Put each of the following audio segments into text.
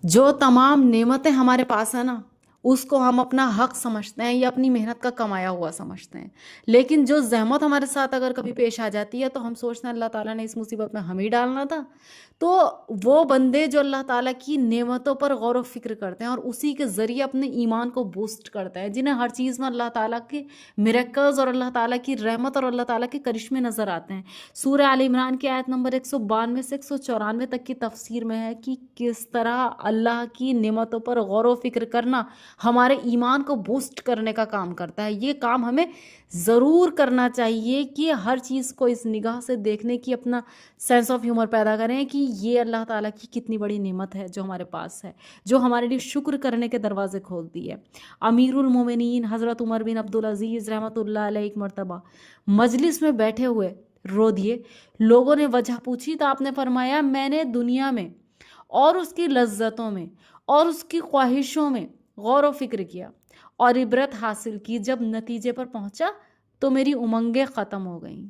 جو تمام نعمتیں ہمارے پاس ہیں نا، اس کو ہم اپنا حق سمجھتے ہیں یا اپنی محنت کا کمایا ہوا سمجھتے ہیں، لیکن جو زحمت ہمارے ساتھ اگر کبھی پیش آ جاتی ہے تو ہم سوچتے ہیں اللہ تعالیٰ نے اس مصیبت میں ہمیں ڈالنا تھا۔ تو وہ بندے جو اللہ تعالیٰ کی نعمتوں پر غور و فکر کرتے ہیں اور اسی کے ذریعے اپنے ایمان کو بوسٹ کرتے ہیں، جنہیں ہر چیز میں اللہ تعالیٰ کے میریکلز اور اللہ تعالیٰ کی رحمت اور اللہ تعالیٰ کے کرشمے نظر آتے ہیں۔ سورہ آل عمران کی آیت نمبر 192 سے 194 تک کی تفسیر میں ہے کہ کس طرح اللہ کی نعمتوں پر غور و فکر کرنا ہمارے ایمان کو بوسٹ کرنے کا کام کرتا ہے۔ یہ کام ہمیں ضرور کرنا چاہیے کہ ہر چیز کو اس نگاہ سے دیکھنے کی اپنا سینس آف ہیومر پیدا کریں کہ یہ اللہ تعالیٰ کی کتنی بڑی نعمت ہے جو ہمارے پاس ہے، جو ہمارے لیے شکر کرنے کے دروازے کھولتی ہے۔ امیر المومنین حضرت عمر بن عبدالعزیز رحمۃ اللہ علیہ ایک مرتبہ مجلس میں بیٹھے ہوئے رو دیے۔ لوگوں نے وجہ پوچھی تو آپ نے فرمایا، میں نے دنیا میں اور اس کی لذتوں میں اور اس کی خواہشوں میں غور و فکر کیا اور عبرت حاصل کی، جب نتیجے پر پہنچا تو میری امنگیں ختم ہو گئیں۔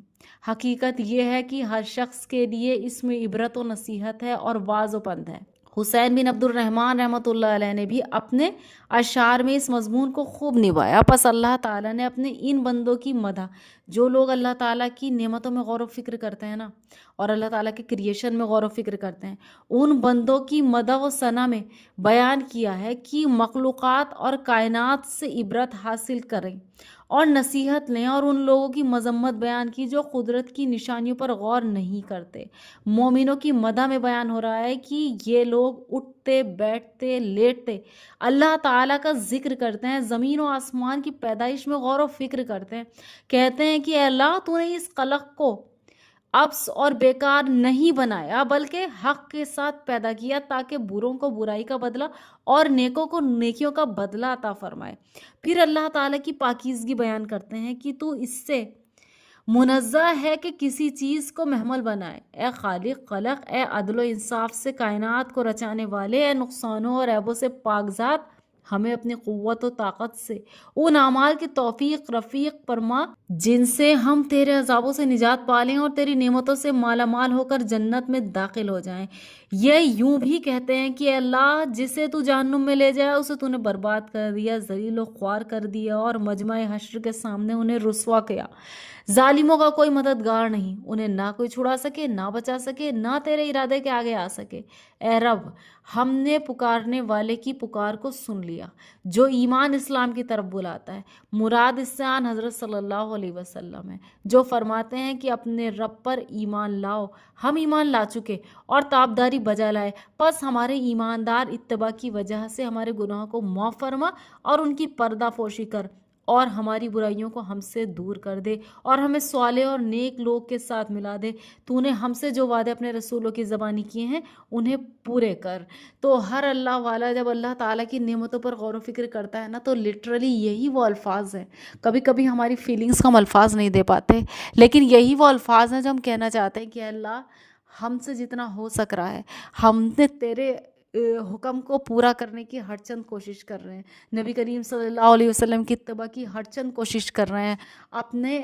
حقیقت یہ ہے کہ ہر شخص کے لیے اس میں عبرت و نصیحت ہے اور واعظ و پند ہے۔ حسین بن عبد الرحمن رحمۃ اللہ علیہ نے بھی اپنے اشعار میں اس مضمون کو خوب نبھایا۔ پس اللہ تعالیٰ نے اپنے ان بندوں کی مدح، جو لوگ اللہ تعالیٰ کی نعمتوں میں غور و فکر کرتے ہیں نا اور اللہ تعالیٰ کے کریشن میں غور و فکر کرتے ہیں، ان بندوں کی مدح و ثنا میں بیان کیا ہے کہ مخلوقات اور کائنات سے عبرت حاصل کریں اور نصیحت لیں، اور ان لوگوں کی مذمت بیان کی جو قدرت کی نشانیوں پر غور نہیں کرتے۔ مومنوں کی مدح میں بیان ہو رہا ہے کہ یہ لوگ اٹھتے بیٹھتے لیٹتے اللہ تعالیٰ کا ذکر کرتے ہیں، زمین و آسمان کی پیدائش میں غور و فکر کرتے ہیں، کہتے ہیں کہ اے اللہ تو نے اس خلق کو عبث اور بیکار نہیں بنایا بلکہ حق کے ساتھ پیدا کیا تاکہ بروں کو برائی کا بدلہ اور نیکوں کو نیکیوں کا بدلہ عطا فرمائے۔ پھر اللہ تعالیٰ کی پاکیزگی بیان کرتے ہیں کہ تو اس سے منزہ ہے کہ کسی چیز کو محمل بنائے۔ اے خالق خلق، اے عدل و انصاف سے کائنات کو رچانے والے، اے نقصانوں اور عیبوں سے پاک ذات، ہمیں اپنی قوت و طاقت سے ان اعمال کی توفیق رفیق فرما جن سے ہم تیرے عذابوں سے نجات پالیں اور تیری نعمتوں سے مالا مال ہو کر جنت میں داخل ہو جائیں۔ یہ یوں بھی کہتے ہیں کہ اے اللہ، جسے تو جہنم میں لے جائے اسے تو نے برباد کر دیا، ذلیل و خوار کر دیا اور مجمع حشر کے سامنے انہیں رسوا کیا۔ ظالموں کا کوئی مددگار نہیں، انہیں نہ کوئی چھڑا سکے، نہ بچا سکے، نہ تیرے ارادے کے آگے آ سکے۔ اے رب، ہم نے پکارنے والے کی پکار کو سن لیا جو ایمان اسلام کی طرف بلاتا ہے۔ مراد اس سے آن حضرت صلی اللہ علیہ وسلم ہے، جو فرماتے ہیں کہ اپنے رب پر ایمان لاؤ۔ ہم ایمان لا چکے اور تابداری بجا لائے، پس ہمارے ایماندار اتباع کی وجہ سے ہمارے گناہوں کو معاف فرما اور ان کی پردہ پوشی کر، اور ہماری برائیوں کو ہم سے دور کر دے اور ہمیں صالح اور نیک لوگ کے ساتھ ملا دے۔ تو نے ہم سے جو وعدے اپنے رسولوں کی زبانی کیے ہیں انہیں پورے کر۔ تو ہر اللہ والا جب اللہ تعالیٰ کی نعمتوں پر غور و فکر کرتا ہے نا تو لٹرلی یہی وہ الفاظ ہیں، کبھی کبھی ہماری فیلنگز کا ہم الفاظ نہیں دے پاتے، لیکن یہی وہ الفاظ ہیں جو ہم کہنا چاہتے ہیں کہ اے اللہ، ہم سے جتنا ہو سک رہا ہے ہم نے تیرے حکم کو پورا کرنے کی ہر چند کوشش کر رہے ہیں، نبی کریم صلی اللہ علیہ وسلم کی اتباع کی ہر چند کوشش کر رہے ہیں اپنے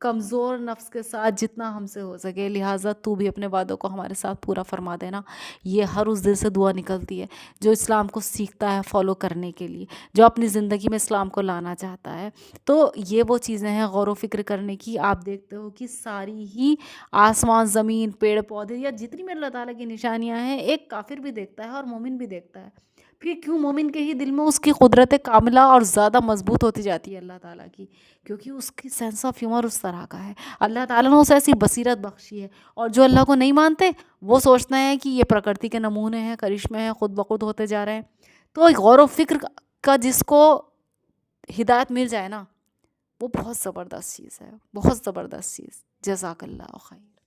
کمزور نفس کے ساتھ جتنا ہم سے ہو سکے۔ لہٰذا تو بھی اپنے وعدوں کو ہمارے ساتھ پورا فرما دینا۔ یہ ہر اس دل سے دعا نکلتی ہے جو اسلام کو سیکھتا ہے فالو کرنے کے لیے، جو اپنی زندگی میں اسلام کو لانا چاہتا ہے۔ تو یہ وہ چیزیں ہیں غور و فکر کرنے کی۔ آپ دیکھتے ہو کہ ساری ہی آسمان زمین پیڑ پودے یا جتنی بھی اللہ تعالیٰ کی نشانیاں ہیں ایک کافر بھی دیکھتا ہے اور مومن بھی دیکھتا ہے۔ پھر کیوں مومن کے ہی دل میں اس کی قدرت کاملہ اور زیادہ مضبوط ہوتی جاتی ہے اللہ تعالیٰ کی، کیونکہ اس کی سینس آف ہیومر اس طرح کا ہے، اللہ تعالیٰ نے اسے ایسی بصیرت بخشی ہے۔ اور جو اللہ کو نہیں مانتے وہ سوچتے ہیں کہ یہ پرکرتی کے نمونے ہیں، کرشمے ہیں، خود بخود ہوتے جا رہے ہیں۔ تو ایک غور و فکر کا جس کو ہدایت مل جائے نا، وہ بہت زبردست چیز ہے، بہت زبردست چیز۔ جزاک اللہ خیر۔